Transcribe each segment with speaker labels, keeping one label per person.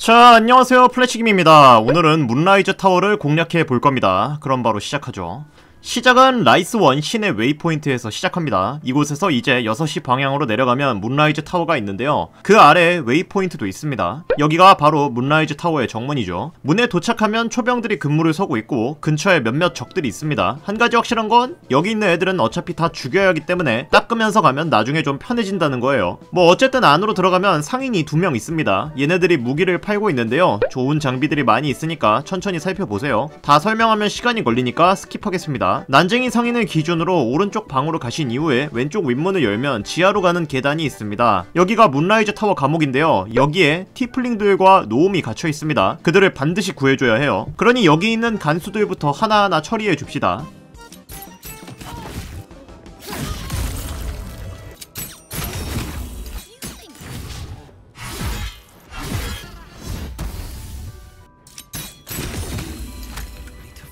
Speaker 1: 자, 안녕하세요. 플래시김입니다. 오늘은 문라이즈 타워를 공략해 볼 겁니다. 그럼 바로 시작하죠. 시작은 라이스1 시내 웨이포인트에서 시작합니다. 이곳에서 이제 6시 방향으로 내려가면 문라이즈 타워가 있는데요. 그 아래에 웨이포인트도 있습니다. 여기가 바로 문라이즈 타워의 정문이죠. 문에 도착하면 초병들이 근무를 서고 있고 근처에 몇몇 적들이 있습니다. 한 가지 확실한 건 여기 있는 애들은 어차피 다 죽여야 하기 때문에 닦으면서 가면 나중에 좀 편해진다는 거예요. 뭐 어쨌든 안으로 들어가면 상인이 2명 있습니다. 얘네들이 무기를 팔고 있는데요. 좋은 장비들이 많이 있으니까 천천히 살펴보세요. 다 설명하면 시간이 걸리니까 스킵하겠습니다. 난쟁이 상인을 기준으로 오른쪽 방으로 가신 이후에 왼쪽 윗문을 열면 지하로 가는 계단이 있습니다. 여기가 문라이즈 타워 감옥인데요. 여기에 티플링들과 노움이 갇혀 있습니다. 그들을 반드시 구해줘야 해요. 그러니 여기 있는 간수들부터 하나하나 처리해 줍시다.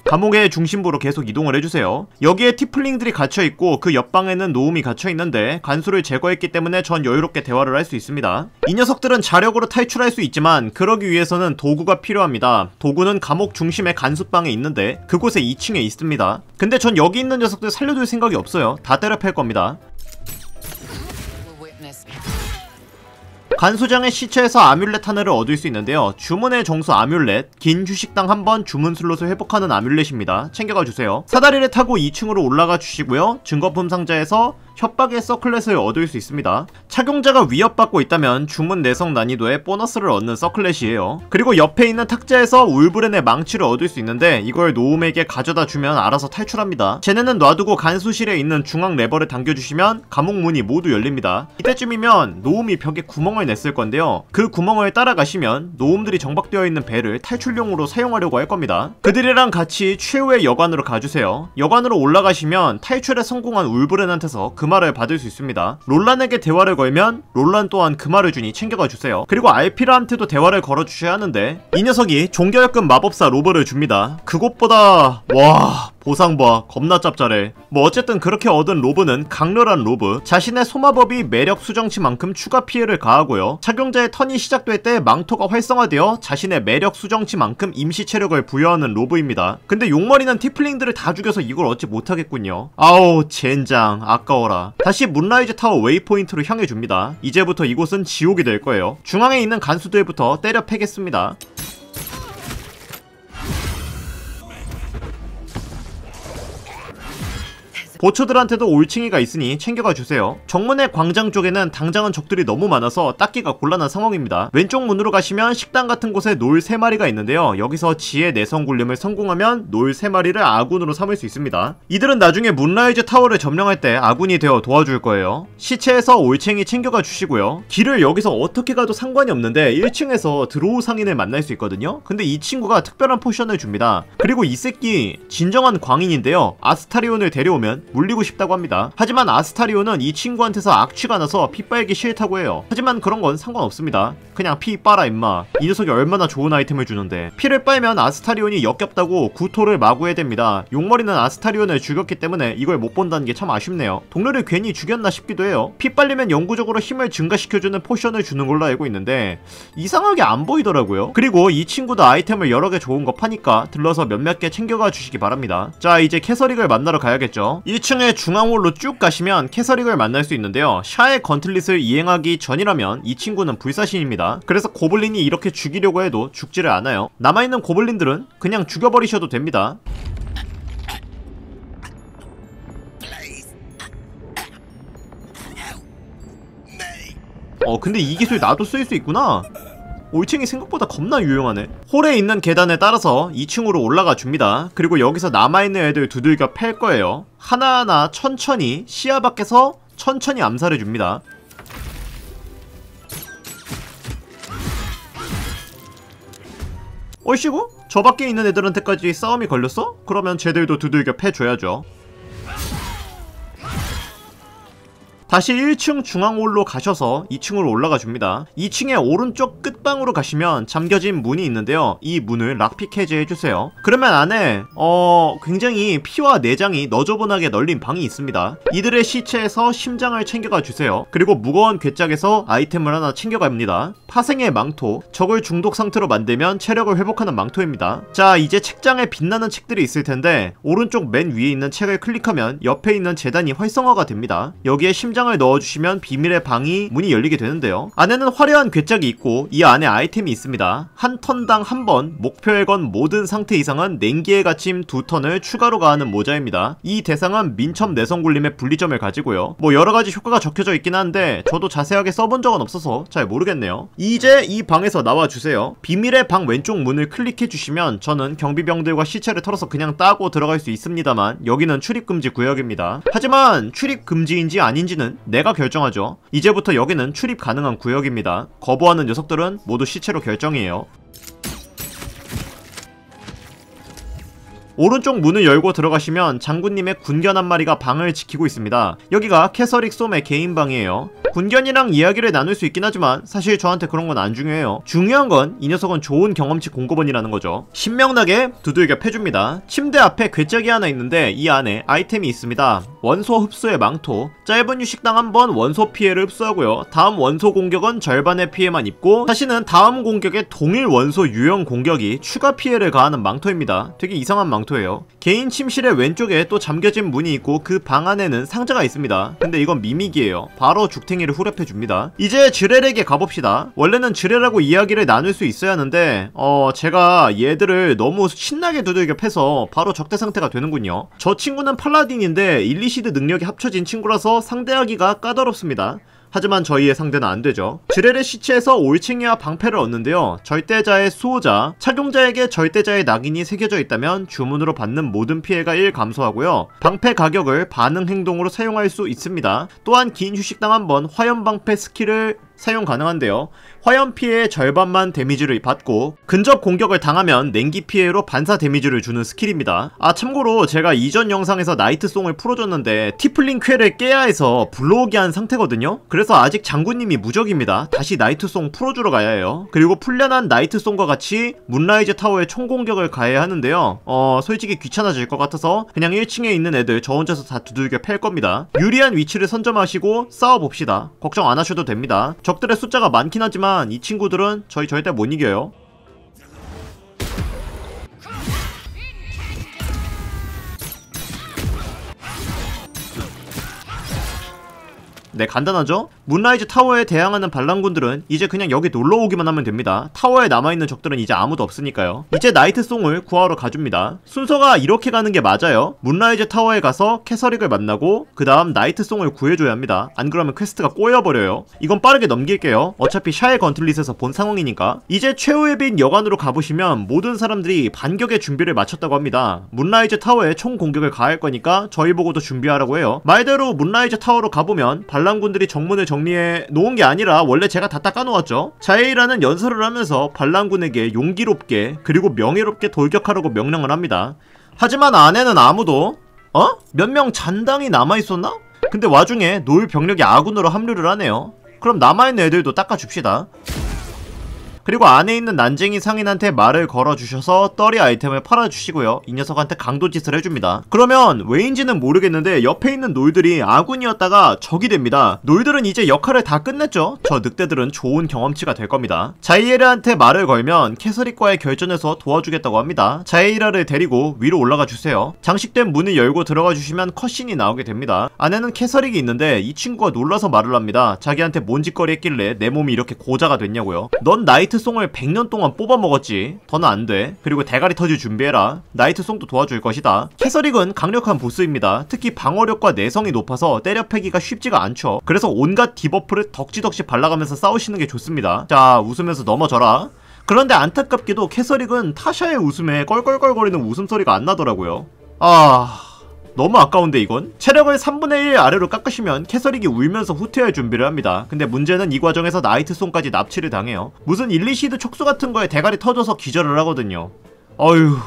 Speaker 1: 감옥의 중심부로 계속 이동을 해주세요. 여기에 티플링들이 갇혀있고 그 옆방에는 노움이 갇혀있는데 간수를 제거했기 때문에 전 여유롭게 대화를 할 수 있습니다. 이 녀석들은 자력으로 탈출할 수 있지만 그러기 위해서는 도구가 필요합니다. 도구는 감옥 중심의 간수방에 있는데 그곳에 2층에 있습니다. 근데 전 여기 있는 녀석들 살려둘 생각이 없어요. 다 때려 팰 겁니다. 간수장의 시체에서 아뮬렛 하나를 얻을 수 있는데요. 주문의 정수 아뮬렛, 긴 휴식당 한번 주문 슬롯을 회복하는 아뮬렛입니다. 챙겨가 주세요. 사다리를 타고 2층으로 올라가 주시고요. 증거품 상자에서 협박의 서클렛을 얻을 수 있습니다. 착용자가 위협받고 있다면 주문 내성 난이도에 보너스를 얻는 서클렛이에요. 그리고 옆에 있는 탁자에서 울브렌의 망치를 얻을 수 있는데 이걸 노움에게 가져다 주면 알아서 탈출합니다. 쟤네는 놔두고 간수실에 있는 중앙 레버를 당겨주시면 감옥 문이 모두 열립니다. 이때쯤이면 노움이 벽에 구멍을 냈을 건데요. 그 구멍을 따라가시면 노움들이 정박되어 있는 배를 탈출용으로 사용하려고 할 겁니다. 그들이랑 같이 최후의 여관으로 가주세요. 여관으로 올라가시면 탈출에 성공한 울브렌한테서 그 말을 받을 수 있습니다. 롤란에게 대화를 걸면 롤란 또한 그 말을 주니 챙겨가 주세요. 그리고 알피라한테도 대화를 걸어주셔야 하는데 이 녀석이 종결급 마법사 로브를 줍니다. 그것보다 와 보상 봐 겁나 짭짤해. 뭐 어쨌든 그렇게 얻은 로브는 강렬한 로브, 자신의 소마법이 매력 수정치만큼 추가 피해를 가하고요. 착용자의 턴이 시작될 때 망토가 활성화되어 자신의 매력 수정치만큼 임시 체력을 부여하는 로브입니다. 근데 용머리는 티플링들을 다 죽여서 이걸 얻지 못하겠군요. 아우 젠장 아까워라. 다시 문라이즈 타워 웨이포인트로 향해줍니다. 이제부터 이곳은 지옥이 될 거예요. 중앙에 있는 간수들부터 때려 패겠습니다. 보초들한테도 올챙이가 있으니 챙겨가 주세요. 정문의 광장 쪽에는 당장은 적들이 너무 많아서 닦기가 곤란한 상황입니다. 왼쪽 문으로 가시면 식당 같은 곳에 놀 3마리가 있는데요. 여기서 지혜 내성 굴림을 성공하면 놀 3마리를 아군으로 삼을 수 있습니다. 이들은 나중에 문라이즈 타워를 점령할 때 아군이 되어 도와줄 거예요. 시체에서 올챙이 챙겨가 주시고요. 길을 여기서 어떻게 가도 상관이 없는데 1층에서 드로우 상인을 만날 수 있거든요. 근데 이 친구가 특별한 포션을 줍니다. 그리고 이 새끼 진정한 광인인데요. 아스타리온을 데려오면 물리고 싶다고 합니다. 하지만 아스타리온은 이 친구한테서 악취가 나서 피 빨기 싫다고 해요. 하지만 그런 건 상관없습니다. 그냥 피 빨아 임마. 이 녀석이 얼마나 좋은 아이템을 주는데. 피를 빨면 아스타리온이 역겹다고 구토를 마구 해댑니다. 용머리는 아스타리온을 죽였기 때문에 이걸 못 본다는 게 참 아쉽네요. 동료를 괜히 죽였나 싶기도 해요. 피 빨리면 영구적으로 힘을 증가시켜주는 포션을 주는 걸로 알고 있는데 이상하게 안 보이더라고요. 그리고 이 친구도 아이템을 여러 개 좋은 거 파니까 들러서 몇몇 개 챙겨가 주시기 바랍니다. 자 이제 캐서릭을 만나러 가야겠죠. 1층의 중앙홀로 쭉 가시면 캐서릭을 만날 수 있는데요. 샤의 건틀릿을 이행하기 전이라면 이 친구는 불사신입니다. 그래서 고블린이 이렇게 죽이려고 해도 죽지를 않아요. 남아있는 고블린들은 그냥 죽여버리셔도 됩니다. 근데 이 기술 나도 쓸 수 있구나. 올챙이 생각보다 겁나 유용하네. 홀에 있는 계단에 따라서 2층으로 올라가 줍니다. 그리고 여기서 남아있는 애들 두들겨 팰 거예요. 하나하나 천천히 시야 밖에서 천천히 암살해 줍니다. 얼씨구? 저 밖에 있는 애들한테까지 싸움이 걸렸어? 그러면 쟤들도 두들겨 패줘야죠. 다시 1층 중앙홀로 가셔서 2층으로 올라가 줍니다. 2층의 오른쪽 끝방으로 가시면 잠겨진 문이 있는데요. 이 문을 락픽 해제해주세요. 그러면 안에 굉장히 피와 내장이 너저분하게 널린 방이 있습니다. 이들의 시체에서 심장을 챙겨가 주세요. 그리고 무거운 괴짝에서 아이템을 하나 챙겨갑니다. 파생의 망토, 적을 중독 상태로 만들면 체력을 회복하는 망토입니다. 자, 이제 책장에 빛나는 책들이 있을 텐데 오른쪽 맨 위에 있는 책을 클릭하면 옆에 있는 재단이 활성화가 됩니다. 여기에 심장을 넣어주시면 비밀의 방이 문이 열리게 되는데요. 안에는 화려한 괴짝이 있고 이 안에 아이템이 있습니다. 한 턴당 한 번 목표에 건 모든 상태 이상은 냉기에 갇힘 2턴을 추가로 가하는 모자입니다. 이 대상은 민첩 내성굴림의 분리점을 가지고요. 뭐 여러가지 효과가 적혀져 있긴 한데 저도 자세하게 써본 적은 없어서 잘 모르겠네요. 이제 이 방에서 나와주세요. 비밀의 방 왼쪽 문을 클릭해주시면 저는 경비병들과 시체를 털어서 그냥 따고 들어갈 수 있습니다만 여기는 출입금지 구역입니다. 하지만 출입금지인지 아닌지는 내가 결정하죠. 이제부터 여기는 출입 가능한 구역입니다. 거부하는 녀석들은 모두 시체로 결정이에요. 오른쪽 문을 열고 들어가시면 장군님의 군견 한 마리가 방을 지키고 있습니다. 여기가 캐서릭 솜의 개인 방이에요. 군견이랑 이야기를 나눌 수 있긴 하지만 사실 저한테 그런 건 안 중요해요. 중요한 건 이 녀석은 좋은 경험치 공급원이라는 거죠. 신명나게 두들겨 패줍니다. 침대 앞에 괴짝이 하나 있는데 이 안에 아이템이 있습니다. 원소 흡수의 망토, 짧은 휴식당 한 번 원소 피해를 흡수하고요. 다음 원소 공격은 절반의 피해만 입고 다시는 다음 공격에 동일 원소 유형 공격이 추가 피해를 가하는 망토입니다. 되게 이상한 망토예요. 개인 침실의 왼쪽에 또 잠겨진 문이 있고 그 방 안에는 상자가 있습니다. 근데 이건 미믹이에요. 바로 죽탱이를 후려패줍니다. 이제 즈렐에게 가봅시다. 원래는 즈렐하고 이야기를 나눌 수 있어야 하는데 제가 얘들을 너무 신나게 두들겨 패서 바로 적대 상태가 되는군요. 저 친구는 팔라딘인데 일리시드 능력이 합쳐진 친구라서 상대하기가 까다롭습니다. 하지만 저희의 상대는 안되죠. 즈렐의 시체에서 올챙이와 방패를 얻는데요. 절대자의 수호자, 착용자에게 절대자의 낙인이 새겨져 있다면 주문으로 받는 모든 피해가 1 감소하고요. 방패 가격을 반응 행동으로 사용할 수 있습니다. 또한 긴 휴식당 한번 화염방패 스킬을 사용 가능한데요. 화염 피해의 절반만 데미지를 받고 근접 공격을 당하면 냉기 피해로 반사 데미지를 주는 스킬입니다. 참고로 제가 이전 영상에서 나이트송을 풀어줬는데 티플링 퀘를 깨야 해서 불러오게 한 상태거든요. 그래서 아직 장군님이 무적입니다. 다시 나이트송 풀어주러 가야 해요. 그리고 풀려난 나이트송과 같이 문라이즈 타워에 총공격을 가해야 하는데요. 솔직히 귀찮아질 것 같아서 그냥 1층에 있는 애들 저 혼자서 다 두들겨 팰 겁니다. 유리한 위치를 선점하시고 싸워봅시다. 걱정 안 하셔도 됩니다. 적들의 숫자가 많긴 하지만 이 친구들은 저희 절대 못 이겨요. 네, 간단하죠? 문라이즈 타워에 대항하는 반란군들은 이제 그냥 여기 놀러오기만 하면 됩니다. 타워에 남아있는 적들은 이제 아무도 없으니까요. 이제 나이트송을 구하러 가줍니다. 순서가 이렇게 가는 게 맞아요. 문라이즈 타워에 가서 캐서릭을 만나고 그 다음 나이트송을 구해줘야 합니다. 안 그러면 퀘스트가 꼬여버려요. 이건 빠르게 넘길게요. 어차피 샤의 건틀릿에서 본 상황이니까. 이제 최후의 빛 여관으로 가보시면 모든 사람들이 반격의 준비를 마쳤다고 합니다. 문라이즈 타워에 총 공격을 가할 거니까 저희 보고도 준비하라고 해요. 말대로 문라이즈 타워로 가보면 반란군들이 정문을 정리해 놓은 게 아니라 원래 제가 다 닦아놓았죠. 자에이라는 연설을 하면서 반란군에게 용기롭게 그리고 명예롭게 돌격하라고 명령을 합니다. 하지만 안에는 아무도 몇 명 잔당이 남아있었나? 근데 와중에 노을 병력이 아군으로 합류를 하네요. 그럼 남아있는 애들도 닦아줍시다. 그리고 안에 있는 난쟁이 상인한테 말을 걸어주셔서 떨이 아이템을 팔아주시고요. 이 녀석한테 강도짓을 해줍니다. 그러면 왜인지는 모르겠는데 옆에 있는 놀들이 아군이었다가 적이 됩니다. 놀들은 이제 역할을 다 끝냈죠. 저 늑대들은 좋은 경험치가 될 겁니다. 자이에라한테 말을 걸면 캐서릭과의 결전에서 도와주겠다고 합니다. 자이에라를 데리고 위로 올라가 주세요. 장식된 문을 열고 들어가 주시면 컷신이 나오게 됩니다. 안에는 캐서릭이 있는데 이 친구가 놀라서 말을 합니다. 자기한테 뭔 짓거리 했길래 내 몸이 이렇게 고자가 됐냐고요. 넌 나이트송을 100년 동안 뽑아먹었지. 더는 안돼. 그리고 대가리 터질 준비해라. 나이트송도 도와줄 것이다. 캐서릭은 강력한 보스입니다. 특히 방어력과 내성이 높아서 때려 패기가 쉽지가 않죠. 그래서 온갖 디버프를 덕지덕지 발라가면서 싸우시는 게 좋습니다. 자, 웃으면서 넘어져라. 그런데 안타깝게도 캐서릭은 타샤의 웃음에 껄껄껄거리는 웃음소리가 안 나더라고요. 너무 아까운데 이건? 체력을 3분의 1 아래로 깎으시면 캐서릭이 울면서 후퇴할 준비를 합니다. 근데 문제는 이 과정에서 나이트송까지 납치를 당해요. 무슨 일리시드 촉수 같은 거에 대가리 터져서 기절을 하거든요. 어휴,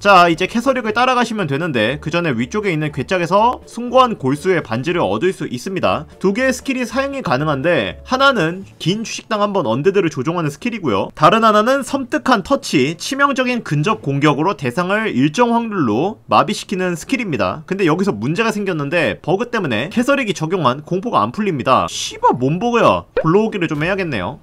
Speaker 1: 자, 이제 캐서릭을 따라가시면 되는데 그 전에 위쪽에 있는 괴짝에서 숭고한 골수의 반지를 얻을 수 있습니다. 두 개의 스킬이 사용이 가능한데 하나는 긴 휴식당 한번 언데드를 조종하는 스킬이고요. 다른 하나는 섬뜩한 터치, 치명적인 근접 공격으로 대상을 일정 확률로 마비시키는 스킬입니다. 근데 여기서 문제가 생겼는데 버그 때문에 캐서릭이 적용한 공포가 안 풀립니다. 씨발 뭔 버그야. 불러오기를 좀 해야겠네요.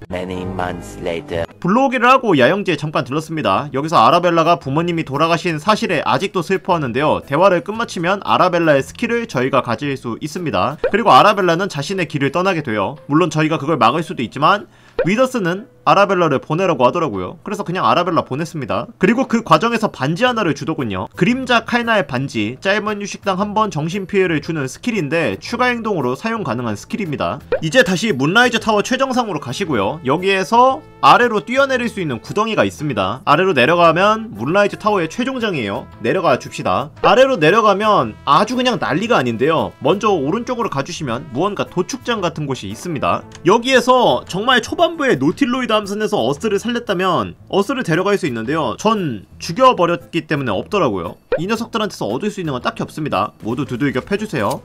Speaker 1: 불러오기를 하고 야영지에 잠깐 들렀습니다. 여기서 아라벨라가 부모님이 돌아가신 사실에 아직도 슬퍼하는데요. 대화를 끝마치면 아라벨라의 스킬을 저희가 가질 수 있습니다. 그리고 아라벨라는 자신의 길을 떠나게 돼요. 물론 저희가 그걸 막을 수도 있지만 위더스는 아라벨라를 보내라고 하더라고요. 그래서 그냥 아라벨라 보냈습니다. 그리고 그 과정에서 반지 하나를 주더군요. 그림자 칼나의 반지, 짧은 휴식당 한 번 정신피해를 주는 스킬인데 추가 행동으로 사용 가능한 스킬입니다. 이제 다시 문라이즈 타워 최정상으로 가시고요. 여기에서 아래로 뛰어내릴 수 있는 구덩이가 있습니다. 아래로 내려가면 문라이즈 타워의 최종장이에요. 내려가 줍시다. 아래로 내려가면 아주 그냥 난리가 아닌데요. 먼저 오른쪽으로 가주시면 무언가 도축장 같은 곳이 있습니다. 여기에서 정말 초반부에 노틸로이드 함선에서 어스를 살렸다면 어스를 데려갈 수 있는데요. 전 죽여버렸기 때문에 없더라고요. 이 녀석들한테서 얻을 수 있는 건 딱히 없습니다. 모두 두들겨 패주세요.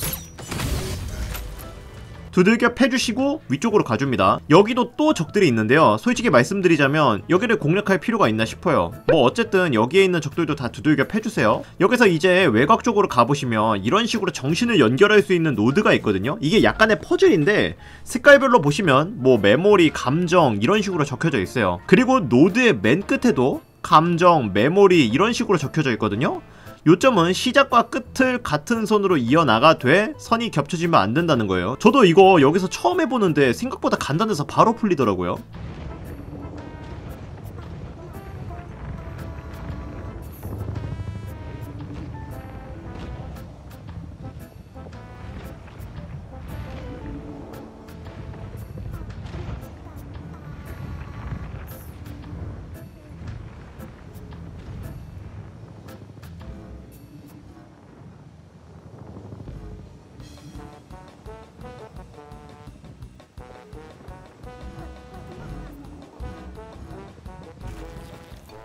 Speaker 1: 두들겨 패주시고 위쪽으로 가줍니다. 여기도 또 적들이 있는데요. 솔직히 말씀드리자면 여기를 공략할 필요가 있나 싶어요. 뭐 어쨌든 여기에 있는 적들도 다 두들겨 패주세요. 여기서 이제 외곽 쪽으로 가보시면 이런 식으로 정신을 연결할 수 있는 노드가 있거든요. 이게 약간의 퍼즐인데 색깔별로 보시면 뭐 메모리, 감정 이런 식으로 적혀져 있어요. 그리고 노드의 맨 끝에도 감정, 메모리 이런 식으로 적혀져 있거든요. 요점은 시작과 끝을 같은 선으로 이어나가되 선이 겹쳐지면 안 된다는 거예요. 저도 이거 여기서 처음 해보는데 생각보다 간단해서 바로 풀리더라고요.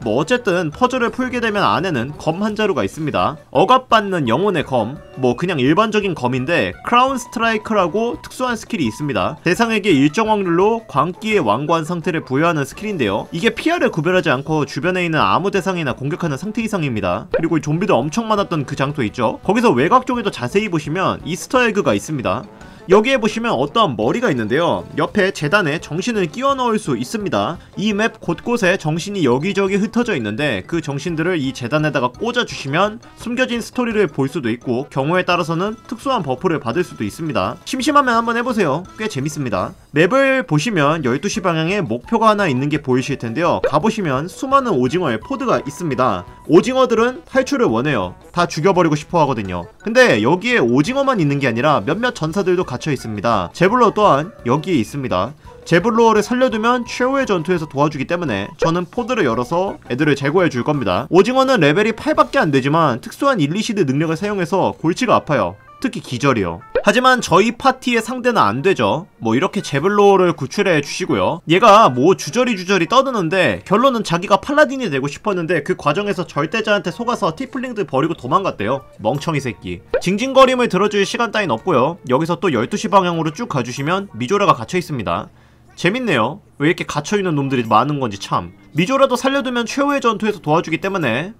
Speaker 1: 뭐 어쨌든 퍼즐을 풀게 되면 안에는 검 한 자루가 있습니다. 억압받는 영혼의 검, 뭐 그냥 일반적인 검인데 크라운 스트라이크라고 특수한 스킬이 있습니다. 대상에게 일정 확률로 광기의 완고한 상태를 부여하는 스킬인데요. 이게 PR을 구별하지 않고 주변에 있는 아무 대상이나 공격하는 상태 이상입니다. 그리고 좀비들 엄청 많았던 그 장소 있죠? 거기서 외곽 쪽에도 자세히 보시면 이스터에그가 있습니다. 여기에 보시면 어떠한 머리가 있는데요. 옆에 재단에 정신을 끼워 넣을 수 있습니다. 이 맵 곳곳에 정신이 여기저기 흩어져 있는데 그 정신들을 이 재단에다가 꽂아주시면 숨겨진 스토리를 볼 수도 있고 경우에 따라서는 특수한 버프를 받을 수도 있습니다. 심심하면 한번 해보세요. 꽤 재밌습니다. 맵을 보시면 12시 방향에 목표가 하나 있는 게 보이실 텐데요. 가보시면 수많은 오징어의 포드가 있습니다. 오징어들은 탈출을 원해요. 다 죽여버리고 싶어 하거든요. 근데 여기에 오징어만 있는 게 아니라 몇몇 전사들도 갇혀 있습니다. 제블러 또한 여기에 있습니다. 제블로어를 살려두면 최후의 전투에서 도와주기 때문에 저는 포드를 열어서 애들을 제거해 줄 겁니다. 오징어는 레벨이 8밖에 안 되지만 특수한 일리시드 능력을 사용해서 골치가 아파요. 특히 기절이요. 하지만 저희 파티의 상대는 안 되죠. 뭐 이렇게 제블로어를 구출해 주시고요. 얘가 뭐 주저리 떠드는데 결론은 자기가 팔라딘이 되고 싶었는데 그 과정에서 절대자한테 속아서 티플링들 버리고 도망갔대요. 멍청이 새끼. 징징거림을 들어줄 시간 따윈 없고요. 여기서 또 12시 방향으로 쭉 가주시면 미조라가 갇혀 있습니다. 재밌네요. 왜 이렇게 갇혀있는 놈들이 많은 건지 참. 미조라도 살려두면 최후의 전투에서 도와주기 때문에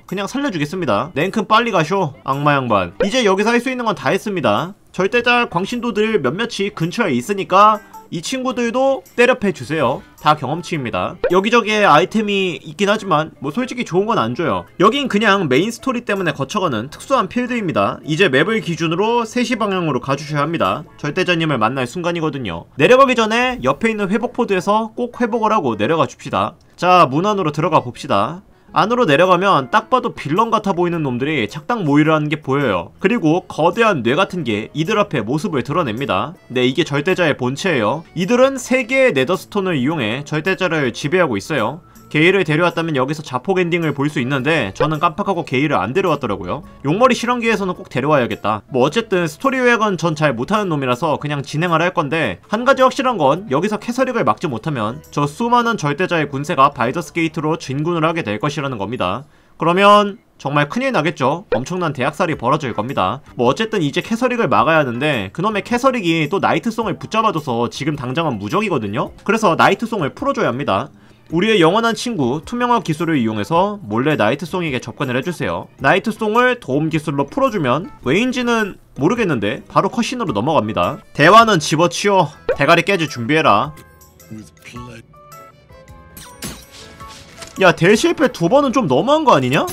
Speaker 1: 그냥 살려주겠습니다. 랭큰 빨리 가쇼 악마 양반. 이제 여기서 할 수 있는 건 다 했습니다. 절대자 광신도들 몇몇이 근처에 있으니까 이 친구들도 때려 패주세요. 다 경험치입니다. 여기저기에 아이템이 있긴 하지만 뭐 솔직히 좋은 건 안 줘요. 여긴 그냥 메인 스토리 때문에 거쳐가는 특수한 필드입니다. 이제 맵을 기준으로 3시 방향으로 가주셔야 합니다. 절대자님을 만날 순간이거든요. 내려가기 전에 옆에 있는 회복포드에서 꼭 회복을 하고 내려가 줍시다. 자, 문 안으로 들어가 봅시다. 안으로 내려가면 딱 봐도 빌런 같아 보이는 놈들이 착당 모의를 하는 게 보여요. 그리고 거대한 뇌 같은 게 이들 앞에 모습을 드러냅니다. 네, 이게 절대자의 본체예요. 이들은 3개의 네더스톤을 이용해 절대자를 지배하고 있어요. 게이를 데려왔다면 여기서 자폭 엔딩을 볼 수 있는데 저는 깜빡하고 게이를 안 데려왔더라고요. 용머리 실험기에서는 꼭 데려와야겠다. 뭐 어쨌든 스토리 요약은 전 잘 못하는 놈이라서 그냥 진행을 할 건데 한 가지 확실한 건 여기서 캐서릭을 막지 못하면 저 수많은 절대자의 군세가 바이더스 게이트로 진군을 하게 될 것이라는 겁니다. 그러면 정말 큰일 나겠죠. 엄청난 대학살이 벌어질 겁니다. 뭐 어쨌든 이제 캐서릭을 막아야 하는데 그놈의 캐서릭이 또 나이트송을 붙잡아줘서 지금 당장은 무적이거든요. 그래서 나이트송을 풀어줘야 합니다. 우리의 영원한 친구 투명화 기술을 이용해서 몰래 나이트송에게 접근을 해주세요. 나이트송을 도움 기술로 풀어주면 왜인지는 모르겠는데 바로 컷신으로 넘어갑니다. 대화는 집어치워. 대가리 깨질 준비해라. 야, 대실패 2번은 좀 너무한 거 아니냐?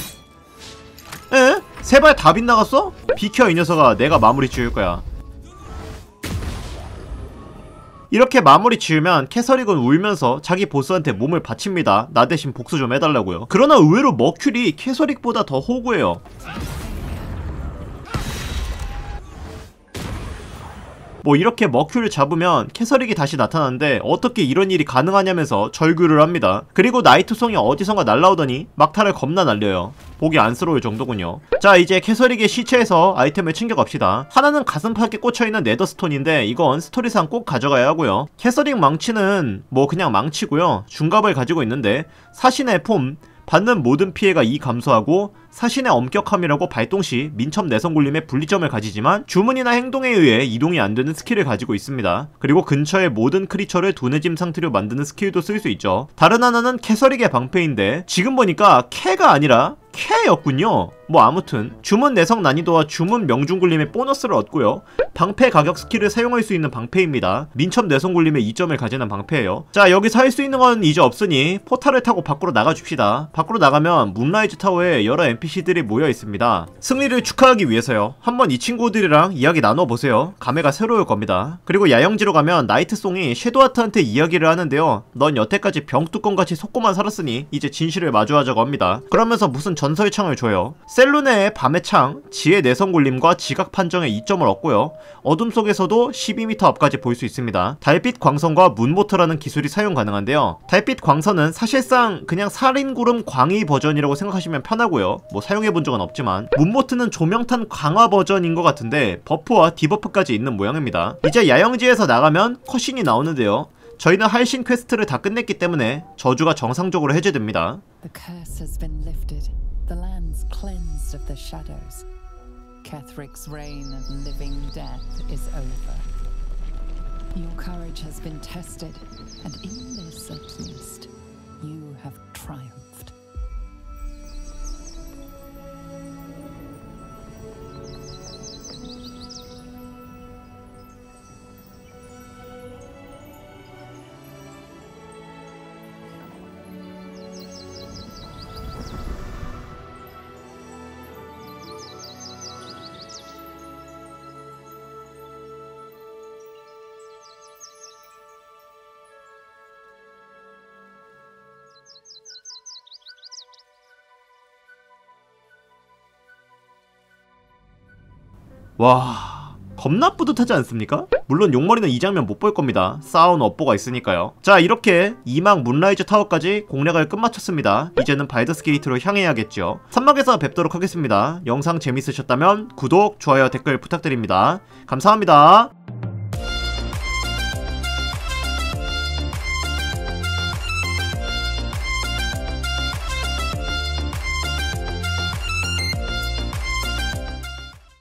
Speaker 1: 에? 3발 다 빗나갔어? 비켜 이 녀석아, 내가 마무리 지을 거야. 이렇게 마무리 지으면 캐서릭은 울면서 자기 보스한테 몸을 바칩니다. 나 대신 복수 좀 해달라고요. 그러나 의외로 머큐리 캐서릭보다 더 호구해요. 뭐 이렇게 머큐를 잡으면 캐서릭이 다시 나타나는데 어떻게 이런 일이 가능하냐면서 절규를 합니다. 그리고 나이트송이 어디선가 날라오더니 막타를 겁나 날려요. 보기 안쓰러울 정도군요. 자, 이제 캐서릭의 시체에서 아이템을 챙겨갑시다. 하나는 가슴팍에 꽂혀있는 네더스톤인데 이건 스토리상 꼭 가져가야 하고요. 캐서릭 망치는 뭐 그냥 망치고요. 중갑을 가지고 있는데 사신의 폼, 받는 모든 피해가 2 감소하고 사신의 엄격함이라고 발동시 민첩 내성굴림의 분리점을 가지지만 주문이나 행동에 의해 이동이 안되는 스킬을 가지고 있습니다. 그리고 근처의 모든 크리처를 도내짐 상태로 만드는 스킬도 쓸 수 있죠. 다른 하나는 캐서릭의 방패인데 지금 보니까 캐가 아니라 캐였군요. 뭐 아무튼 주문 내성 난이도와 주문 명중굴림의 보너스를 얻고요. 방패 가격 스킬을 사용할 수 있는 방패입니다. 민첩 내성굴림의 2점을 가지는 방패예요. 자, 여기서 할 수 있는 건 이제 없으니 포탈을 타고 밖으로 나가줍시다. 밖으로 나가면 문라이즈 타워에 여러 NPC들이 모여 있습니다. 승리를 축하하기 위해서요. 한번 이 친구들이랑 이야기 나눠보세요. 감회가 새로울 겁니다. 그리고 야영지로 가면 나이트송이 섀도하트한테 이야기를 하는데요. 넌 여태까지 병뚜껑같이 속고만 살았으니 이제 진실을 마주하자고 합니다. 그러면서 무슨 전설의 창을 줘요. 셀루네의 밤의 창, 지혜 내성굴림과 지각 판정에 2점을 얻고요. 어둠 속에서도 12m 앞까지 볼 수 있습니다. 달빛 광선과 문모터라는 기술이 사용 가능한데요. 달빛 광선은 사실상 그냥 살인구름 광희 버전이라고 생각하시면 편하고요. 뭐 사용해본 적은 없지만 문모트는 조명탄 강화 버전인 것 같은데 버프와 디버프까지 있는 모양입니다. 이제 야영지에서 나가면 컷신이 나오는데요. 저희는 할신 퀘스트를 다 끝냈기 때문에 저주가 정상적으로 해제됩니다.
Speaker 2: The curse has been lifted. The land's cleansed of the shadows. Kethric's reign of living death is over. Your courage has been tested, and in this at least, you have triumphed.
Speaker 1: 와, 겁나 뿌듯하지 않습니까? 물론 용머리는 이 장면 못 볼 겁니다. 싸운 업보가 있으니까요. 자, 이렇게 2막 문라이즈 타워까지 공략을 끝마쳤습니다. 이제는 발더스 게이트로 향해야겠죠. 3막에서 뵙도록 하겠습니다. 영상 재밌으셨다면 구독, 좋아요, 댓글 부탁드립니다. 감사합니다.